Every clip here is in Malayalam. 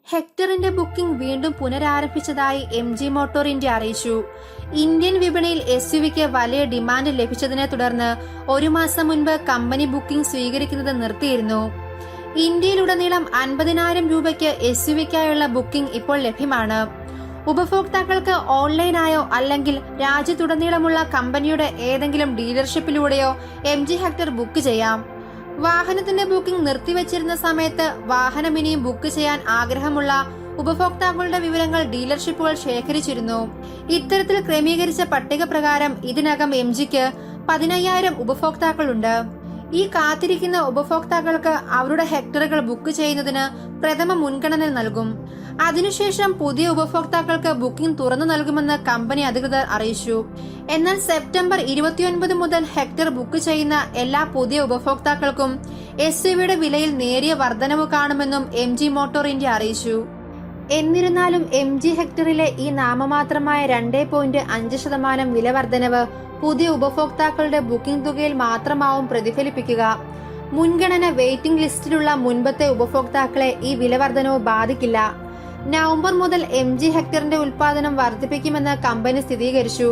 ഹെക്ടറിന്റെ ബുക്കിംഗ് വീണ്ടും പുനരാരംഭിച്ചതായി MG മോട്ടോർ ഇന്ത്യ അറിയിച്ചു. ഇന്ത്യൻ വിപണിയിൽ SUVക്ക് വലിയ ഡിമാൻഡ് ലഭിച്ചതിനെ തുടർന്ന് ഒരു മാസം മുൻപ് കമ്പനി ബുക്കിംഗ് സ്വീകരിക്കുന്നത് നിർത്തിയിരുന്നു. ഇന്ത്യയിലുടനീളം 50,000 രൂപയ്ക്ക് SUVക്കായുള്ള ബുക്കിംഗ് ഇപ്പോൾ ലഭ്യമാണ്. ഉപഭോക്താക്കൾക്ക് ഓൺലൈനായോ അല്ലെങ്കിൽ രാജ്യത്തുടനീളമുള്ള കമ്പനിയുടെ ഏതെങ്കിലും ഡീലർഷിപ്പിലൂടെയോ MG ഹെക്ടർ ബുക്ക് ചെയ്യാം. വാഹനത്തിന്റെ ബുക്കിംഗ് നിർത്തിവച്ചിരുന്ന സമയത്ത് വാഹനം ഇനിയും ബുക്ക് ചെയ്യാൻ ആഗ്രഹമുള്ള ഉപഭോക്താക്കളുടെ വിവരങ്ങൾ ഡീലർഷിപ്പുകൾ ശേഖരിച്ചിരുന്നു. ഇത്തരത്തിൽ ക്രമീകരിച്ച പട്ടിക പ്രകാരം ഇതിനകം MGക്ക് 15,000 ഉപഭോക്താക്കളുണ്ട്. ഈ കാത്തിരിക്കുന്ന ഉപഭോക്താക്കൾക്ക് അവരുടെ ഹെക്ടറുകൾ ബുക്ക് ചെയ്യുന്നതിന് പ്രഥമ മുൻഗണന നൽകും. അതിനുശേഷം പുതിയ ഉപഭോക്താക്കൾക്ക് ബുക്കിംഗ് തുറന്നു നൽകുമെന്ന് കമ്പനി അധികൃതർ അറിയിച്ചു. എന്നാൽ സെപ്റ്റംബർ 29 മുതൽ ഹെക്ടർ ബുക്ക് ചെയ്യുന്ന എല്ലാ പുതിയ ഉപഭോക്താക്കൾക്കും SUVയുടെ വിലയിൽ നേരിയ വർധനവ് കാണുമെന്നും MG മോട്ടോർ ഇന്ത്യ അറിയിച്ചു. എന്നിരുന്നാലും MG ഹെക്ടറിലെ ഈ നാമമാത്രമായ 2.5% വില വർധനവ് പുതിയ ഉപഭോക്താക്കളുടെ ബുക്കിംഗ് തുകയിൽ മാത്രമാവും പ്രതിഫലിപ്പിക്കുക. മുൻഗണന വെയിറ്റിംഗ് ലിസ്റ്റിലുള്ള മുൻപത്തെ ഉപഭോക്താക്കളെ ഈ വില വർധനവ് ബാധിക്കില്ല. നവംബർ മുതൽ MG ഹെക്ടറിന്റെ ഉൽപാദനം വർദ്ധിപ്പിക്കുമെന്ന് കമ്പനി സ്ഥിരീകരിച്ചു.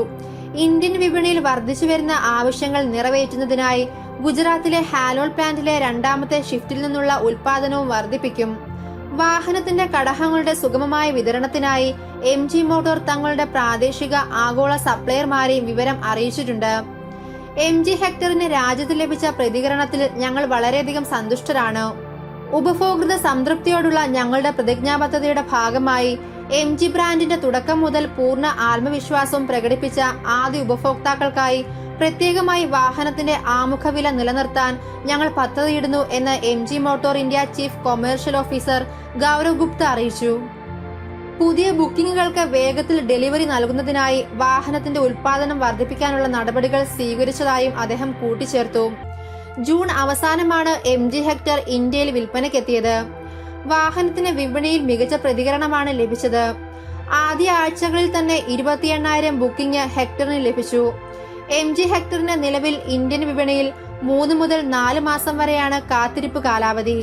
ഇന്ത്യൻ വിപണിയിൽ വർദ്ധിച്ചു വരുന്ന ആവശ്യങ്ങൾ നിറവേറ്റുന്നതിനായി ഗുജറാത്തിലെ ഹാലോൾ പ്ലാന്റിലെ രണ്ടാമത്തെ ഷിഫ്റ്റിൽ നിന്നുള്ള ഉൽപാദനവും വർദ്ധിപ്പിക്കും. വാഹനത്തിന്റെ ഘടകങ്ങളുടെ സുഗമമായ വിതരണത്തിനായി MG മോട്ടോർ തങ്ങളുടെ പ്രാദേശിക ആഗോള സപ്ലയർമാരെയും വിവരം അറിയിച്ചിട്ടുണ്ട്. MG ഹെക്ടറിന് രാജ്യത്ത് ലഭിച്ച പ്രതികരണത്തിൽ ഞങ്ങൾ വളരെയധികം സന്തുഷ്ടരാണ്. ഉപഭോക്തൃ സംതൃപ്തിയോടുള്ള ഞങ്ങളുടെ പ്രതിജ്ഞാബദ്ധതയുടെ ഭാഗമായി MG ബ്രാൻഡിന്റെ തുടക്കം മുതൽ പൂർണ്ണ ആത്മവിശ്വാസവും പ്രകടിപ്പിച്ച ആദ്യ ഉപഭോക്താക്കൾക്കായി പ്രത്യേകമായി വാഹനത്തിന്റെ ആമുഖ വില നിലനിർത്താൻ ഞങ്ങൾ പദ്ധതിയിടുന്നു എന്ന് MG motor India chief commercial officer Gaurav Gupta അറിയിച്ചു. പുതിയ ബുക്കിംഗുകൾക്ക് വേഗത്തിൽ ഡെലിവറി നൽകുന്നതിനായി വാഹനത്തിന്റെ ഉൽപാദനം വർദ്ധിപ്പിക്കാനുള്ള നടപടികൾ സ്വീകരിച്ചതായും അദ്ദേഹം കൂട്ടിച്ചേർത്തു. ജൂൺ അവസാനമാണ് MG ഹെക്ടർ ഇന്ത്യയിൽ വിൽപ്പനയ്ക്കെത്തിയത്. വാഹനത്തിന് വിപണിയിൽ മികച്ച പ്രതികരണമാണ് ലഭിച്ചത്. ആദ്യ ആഴ്ചകളിൽ തന്നെ 28,000 ബുക്കിംഗ് ഹെക്ടറിന് ലഭിച്ചു. MG ഹെക്ടറിന് നിലവിൽ ഇന്ത്യൻ വിപണിയിൽ 3 മുതൽ 4 മാസം വരെയാണ് കാത്തിരിപ്പ് കാലാവധി.